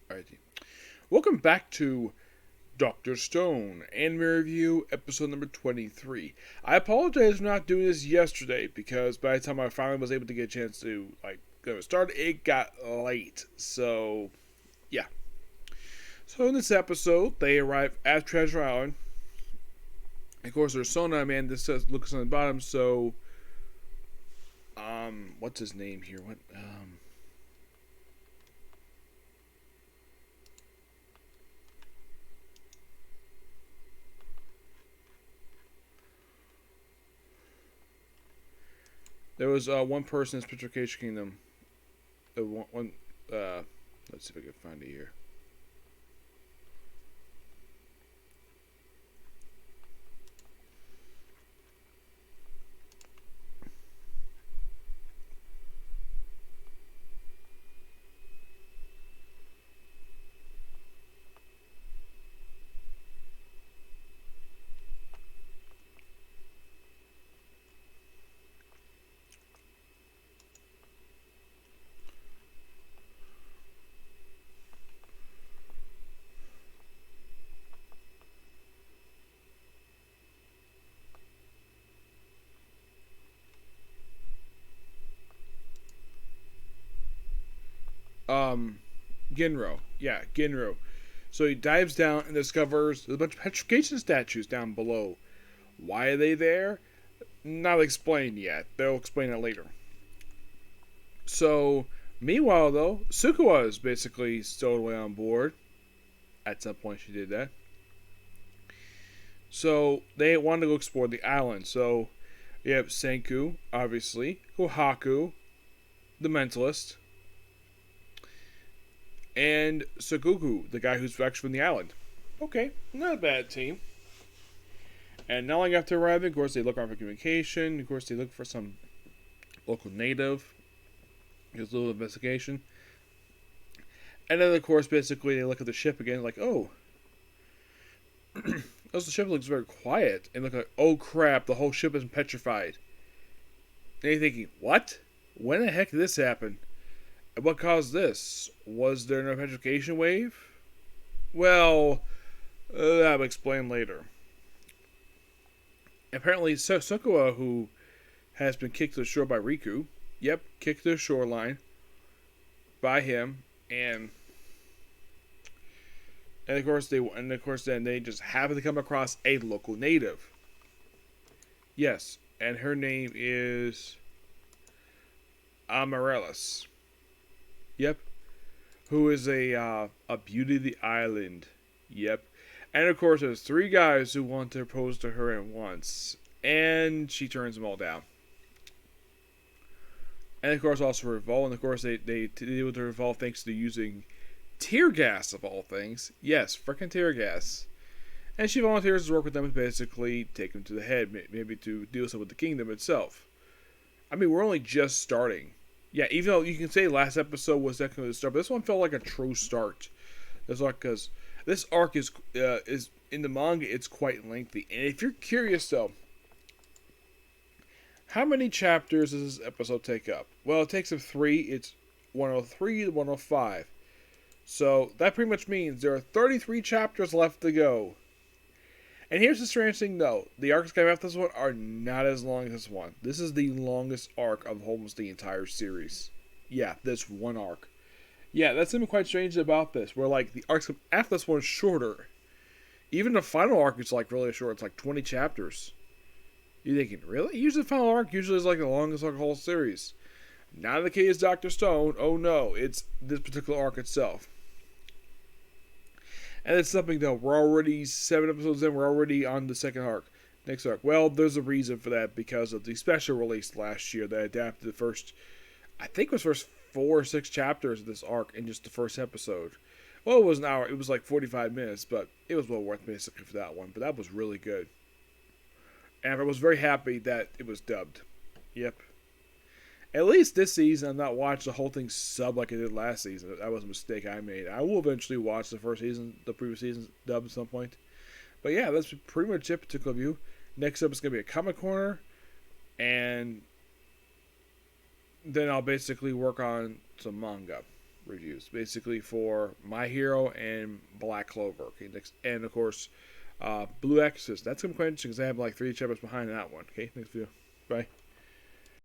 Alrighty. Welcome back to Dr. Stone Anime Review, episode number 23. I apologize for not doing this yesterday because by the time I finally was able to get a chance to get it started, it got late. So, yeah. So in this episode, they arrive at Treasure Island. Of course, there's Sona Man. This says Lucas on the bottom. So, what's his name here? There was one person in Petrification Kingdom. The one let's see if I can find it here. Um, Ginro. Yeah, Ginro. So he dives down and discovers there's a bunch of petrification statues down below. Why are they there? Not explained yet. They'll explain it later. So, meanwhile, though, Sukuwa is basically stowed away on board. At some point, she did that. So, they wanted to go explore the island. So, you have Senku, obviously, Kohaku, the mentalist, and Sagugu, the guy who's actually from the island. Okay, not a bad team. And not long after arriving, of course, they look around for communication. Of course, they look for some local native. There's a little investigation. And then, of course, basically, they look at the ship again, like, oh. The ship looks very quiet. And look like, oh crap, the whole ship is petrified. And you're thinking, what? When the heck did this happen? And what caused this? Was there no petrification wave? Well, I'll explain later. Apparently, Sukuwa, who has been kicked to the shore by Riku, kicked to the shoreline by him, and of course then they just happen to come across a local native. Yes, and her name is Amaryllis. Yep, who is a beauty of the island. Yep. And of course, there's three guys who want to propose to her at once, and she turns them all down. And of course, also Revolve, and of course, they deal with the Revolve thanks to using tear gas of all things. Yes, freaking tear gas. And she volunteers to work with them to basically take them to the head, maybe to deal with the kingdom itself. I mean, we're only just starting. Yeah, even though you can say last episode was definitely the start, but this one felt like a true start. That's like because this arc is in the manga. It's quite lengthy, and if you're curious though, how many chapters does this episode take up? Well, it takes up 3. It's 103 to 105. So that pretty much means there are 33 chapters left to go. And here's the strange thing though: the arcs coming after this one are not as long as this one. This is the longest arc of almost the entire series. Yeah, this one arc. Yeah, that's something quite strange about this, where like the arcs after this one is shorter. Even the final arc is like really short. It's like 20 chapters. You're thinking, really? Usually the final arc usually is like the longest arc of the whole series. Not in the case of Dr. Stone. Oh no, it's this particular arc itself. And it's something though, we're already 7 episodes in, we're already on the second arc. Next arc. Well, there's a reason for that because of the special release last year that adapted the first, I think it was first 4 or 6 chapters of this arc in just the first episode. Well, it was an hour, it was like 45 minutes, but it was well worth basically for that one. But that was really good. And I was very happy that it was dubbed. Yep. At least this season, I'm not watching the whole thing sub like I did last season. That was a mistake I made. I will eventually watch the previous season dub at some point. But yeah, that's pretty much it, particular view. Next up is going to be a comic corner, and then I'll basically work on some manga. reviews, basically for My Hero and Black Clover. Okay, next, and of course, Blue Exorcist. That's gonna be quite interesting because I have like 3 chapters behind that one. Okay, next video. Bye.